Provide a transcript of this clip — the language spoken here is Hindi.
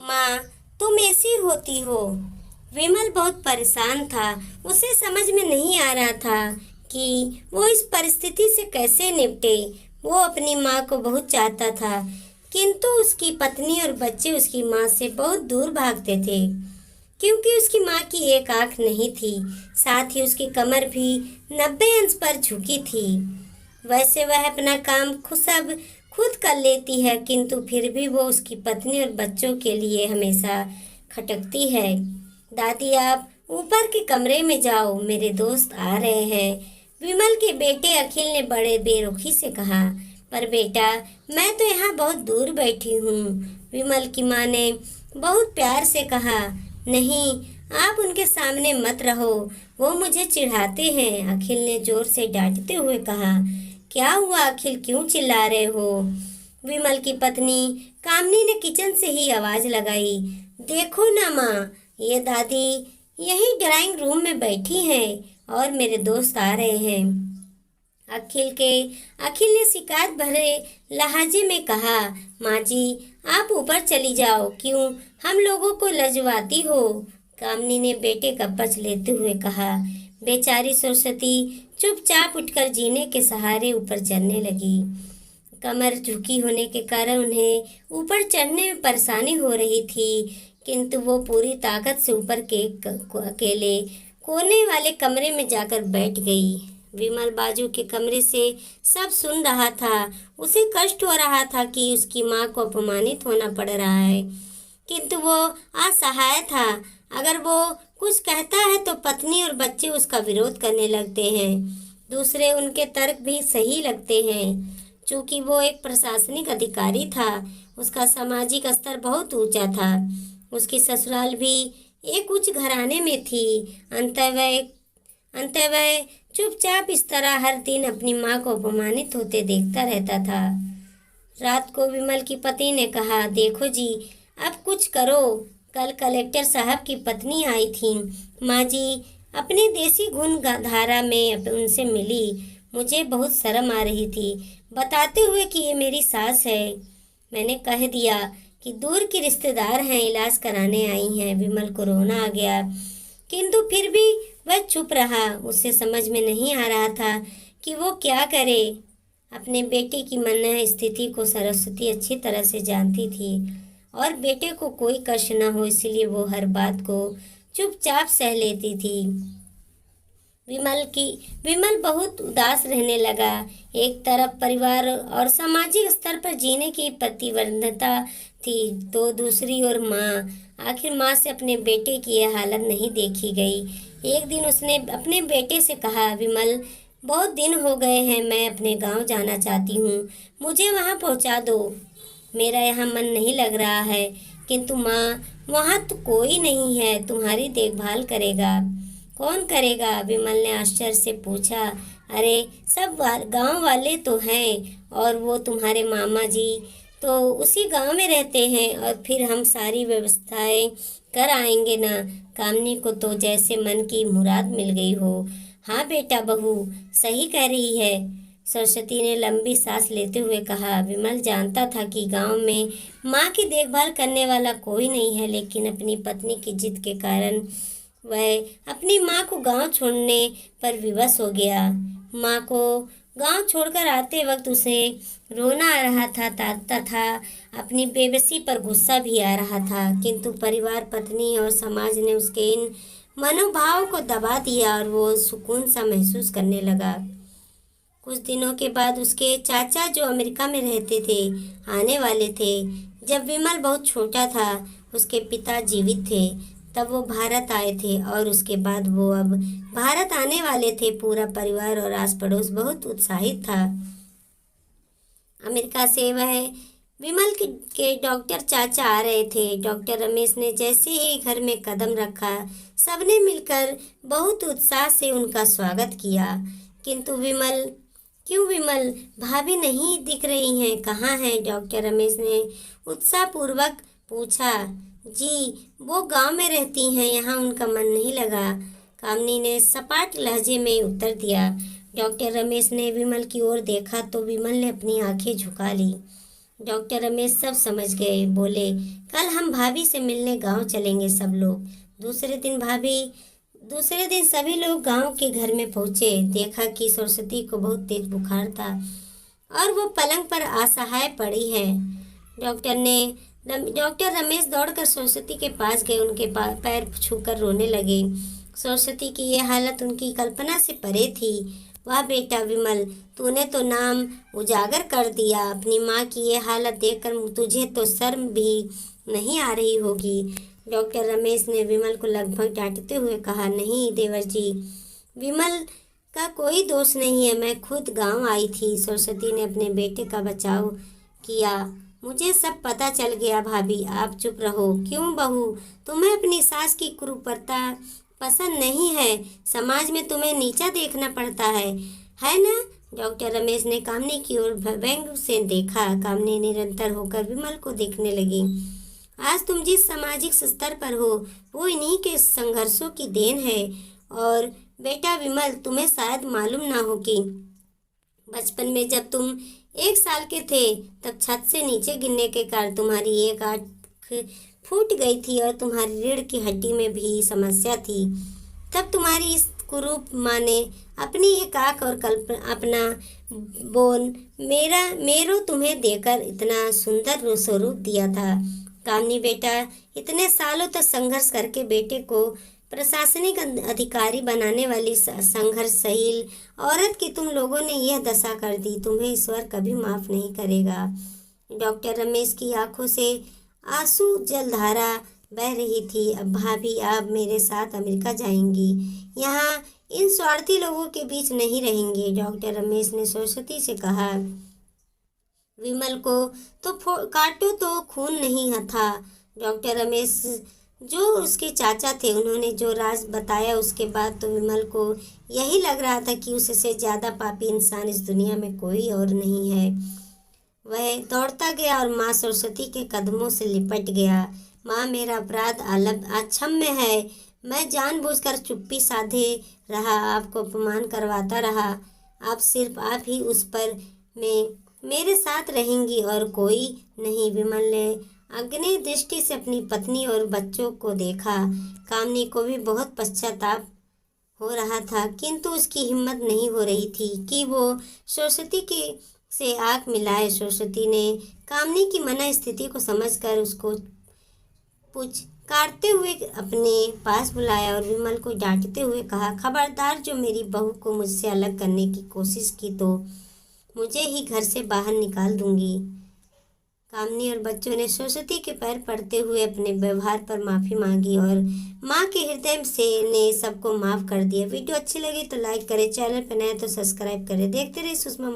माँ, तुम ऐसी होती हो। विमल बहुत परेशान था। उसे समझ में नहीं आ रहा था कि वो इस परिस्थिति से कैसे निपटे। वो अपनी माँ को बहुत चाहता था, किंतु उसकी पत्नी और बच्चे उसकी माँ से बहुत दूर भागते थे, क्योंकि उसकी माँ की एक आंख नहीं थी। साथ ही उसकी कमर भी 90 अंश पर झुकी थी। वैसे वह अपना काम खुद कर लेती है, किंतु फिर भी वो उसकी पत्नी और बच्चों के लिए हमेशा खटकती है। दादी, आप ऊपर के कमरे में जाओ, मेरे दोस्त आ रहे हैं। विमल के बेटे अखिल ने बड़े बेरुखी से कहा। पर बेटा, मैं तो यहाँ बहुत दूर बैठी हूँ। विमल की माँ ने बहुत प्यार से कहा। नहीं, आप उनके सामने मत रहो, वो मुझे चिढ़ाते हैं, अखिल ने जोर से डांटते हुए कहा। क्या हुआ अखिल, क्यों चिल्ला रहे हो? विमल की पत्नी कामनी ने किचन से ही आवाज लगाई। देखो ना माँ, ये दादी यही ड्राइंग रूम में बैठी हैं और मेरे दोस्त आ रहे हैं। अखिल के अखिल ने शिकायत भरे लहजे में कहा। माँ जी, आप ऊपर चली जाओ, क्यों हम लोगों को लजवाती हो? कामनी ने बेटे का पक्ष लेते हुए कहा। बेचारी सरस्वती चुपचाप उठकर जीने के सहारे ऊपर चलने लगी। कमर झुकी होने के कारण उन्हें ऊपर चढ़ने में परेशानी हो रही थी, किंतु वो पूरी ताकत से ऊपर के अकेले कोने वाले कमरे में जाकर बैठ गई। विमल बाजू के कमरे से सब सुन रहा था। उसे कष्ट हो रहा था कि उसकी माँ को अपमानित होना पड़ रहा है, किंतु वो असहाय था। अगर वो कुछ कहता है तो पत्नी और बच्चे उसका विरोध करने लगते हैं। दूसरे उनके तर्क भी सही लगते हैं। चूंकि वो एक प्रशासनिक अधिकारी था, उसका सामाजिक स्तर बहुत ऊंचा था। उसकी ससुराल भी एक उच्च घराने में थी। अंतः वह चुपचाप इस तरह हर दिन अपनी माँ को अपमानित होते देखता रहता था। रात को विमल की पति ने कहा, देखो जी, अब कुछ करो। कल कलेक्टर साहब की पत्नी आई थी। माँ जी, अपनी देसी गुण धारा में उनसे मिली। मुझे बहुत शर्म आ रही थी, बताते हुए कि ये मेरी सास है। मैंने कह दिया कि दूर की रिश्तेदार हैं, इलाज कराने आई हैं। विमल को रोना आ गया, किंतु फिर भी वह चुप रहा। उसे समझ में नहीं आ रहा था कि वो क्या करे। अपने बेटे की मन स्थिति को सरस्वती अच्छी तरह से जानती थी और बेटे को कोई कष्ट न हो, इसलिए वो हर बात को चुपचाप सह लेती थी। विमल बहुत उदास रहने लगा। एक तरफ परिवार और सामाजिक स्तर पर जीने की प्रतिबद्धता थी, तो दूसरी ओर माँ। आखिर माँ से अपने बेटे की यह हालत नहीं देखी गई। एक दिन उसने अपने बेटे से कहा, विमल, बहुत दिन हो गए हैं, मैं अपने गांव जाना चाहती हूँ, मुझे वहाँ पहुँचा दो। मेरा यहाँ मन नहीं लग रहा है। किंतु माँ, वहाँ तो कोई नहीं है, तुम्हारी देखभाल करेगा। कौन करेगा? विमल ने आश्चर्य से पूछा। अरे, सब गांव वाले तो हैं, और वो तुम्हारे मामा जी तो उसी गांव में रहते हैं, और फिर हम सारी व्यवस्थाएं कर आएंगे ना। कामनी को तो जैसे मन की मुराद मिल गई हो। हाँ बेटा, बहू सही कह रही है, सरस्वती ने लंबी सांस लेते हुए कहा। विमल जानता था कि गांव में माँ की देखभाल करने वाला कोई नहीं है, लेकिन अपनी पत्नी की जिद के कारण वह अपनी माँ को गांव छोड़ने पर विवश हो गया। माँ को गांव छोड़कर आते वक्त उसे रोना आ रहा था तथा अपनी बेबसी पर गुस्सा भी आ रहा था, किंतु परिवार, पत्नी और समाज ने उसके इन मनोभाव को दबा दिया और वो सुकून सा महसूस करने लगा। कुछ दिनों के बाद उसके चाचा, जो अमेरिका में रहते थे, आने वाले थे। जब विमल बहुत छोटा था, उसके पिता जीवित थे, तब वो भारत आए थे, और उसके बाद वो अब भारत आने वाले थे। पूरा परिवार और आस पड़ोस बहुत उत्साहित था। अमेरिका से वह विमल के डॉक्टर चाचा आ रहे थे। डॉक्टर रमेश ने जैसे ही घर में कदम रखा, सबने मिलकर बहुत उत्साह से उनका स्वागत किया। किंतु विमल, क्यों विमल, भाभी नहीं दिख रही हैं, कहाँ हैं? डॉक्टर रमेश ने उत्साहपूर्वक पूछा। जी, वो गांव में रहती हैं, यहाँ उनका मन नहीं लगा, कामनी ने सपाट लहजे में उत्तर दिया। डॉक्टर रमेश ने विमल की ओर देखा तो विमल ने अपनी आंखें झुका ली। डॉक्टर रमेश सब समझ गए। बोले, कल हम भाभी से मिलने गांव चलेंगे सब लोग। दूसरे दिन सभी लोग गांव के घर में पहुंचे। देखा कि सरस्वती को बहुत तेज बुखार था और वो पलंग पर असहाय पड़ी है। डॉक्टर रमेश दौड़कर सरस्वती के पास गए। उनके पैर छूकर रोने लगे। सरस्वती की ये हालत उनकी कल्पना से परे थी। वाह बेटा विमल, तूने तो नाम उजागर कर दिया। अपनी माँ की ये हालत देखकर तुझे तो शर्म भी नहीं आ रही होगी। डॉक्टर रमेश ने विमल को लगभग डांटते हुए कहा, नहीं देवर जी, विमल का कोई दोष नहीं है। मैं खुद गांव आई थी। सरस्वती ने अपने बेटे का बचाव किया। मुझे सब पता चल गया। भाभी आप चुप रहो। क्यों बहू, तुम्हें अपनी सास की क्रूरता पसंद नहीं है? समाज में तुम्हें नीचा देखना पड़ता है ना? डॉक्टर रमेश ने कामनी की ओर व्यंग से देखा। कामनी निरंतर होकर विमल को देखने लगी। आज तुम जिस सामाजिक स्तर पर हो वो इन्हीं के संघर्षों की देन है। और बेटा विमल, तुम्हें शायद मालूम ना हो कि बचपन में जब तुम 1 साल के थे तब छत से नीचे गिरने के कारण तुम्हारी एक आंख फूट गई थी और तुम्हारी रीढ़ की हड्डी में भी समस्या थी। तब तुम्हारी इस कुरूप माँ ने अपनी एक आंख और अपना बोन मेरो तुम्हें देकर इतना सुंदर स्वरूप दिया था। कामनी बेटा, इतने सालों तक संघर्ष करके बेटे को प्रशासनिक अधिकारी बनाने वाली संघर्षशील औरत की तुम लोगों ने यह दशा कर दी। तुम्हें ईश्वर कभी माफ नहीं करेगा। डॉक्टर रमेश की आंखों से आंसू जलधारा बह रही थी। अब भाभी आप मेरे साथ अमेरिका जाएंगी, यहाँ इन स्वार्थी लोगों के बीच नहीं रहेंगे। डॉक्टर रमेश ने सरस्वती से कहा, विमल को तो काटो तो खून नहीं था। डॉक्टर रमेश जो उसके चाचा थे, उन्होंने जो राज बताया उसके बाद तो विमल को यही लग रहा था कि उससे ज़्यादा पापी इंसान इस दुनिया में कोई और नहीं है। वह दौड़ता गया और माँ सरस्वती के कदमों से लिपट गया। माँ, मेरा अपराध अक्षम्य है। मैं जानबूझकर चुप्पी साधे रहा, आपको अपमान करवाता रहा। आप सिर्फ आप ही उस पर मेरे साथ रहेंगी और कोई नहीं। विमल ने अग्नि दृष्टि से अपनी पत्नी और बच्चों को देखा। कामनी को भी बहुत पश्चाताप हो रहा था, किंतु उसकी हिम्मत नहीं हो रही थी कि वो सरस्वती से आंख मिलाए। सरस्वती ने कामनी की मना स्थिति को समझकर उसको पुचकारते हुए अपने पास बुलाया और विमल को डांटते हुए कहा, खबरदार, जो मेरी बहू को मुझसे अलग करने की कोशिश की तो मुझे ही घर से बाहर निकाल दूंगी। कामनी और बच्चों ने सरस्वती के पैर पड़ते हुए अपने व्यवहार पर माफ़ी मांगी और माँ के हृदय से ने सबको माफ़ कर दिया। वीडियो अच्छी लगी तो लाइक करें, चैनल पर नए तो सब्सक्राइब करें। देखते रहिए सुषमा।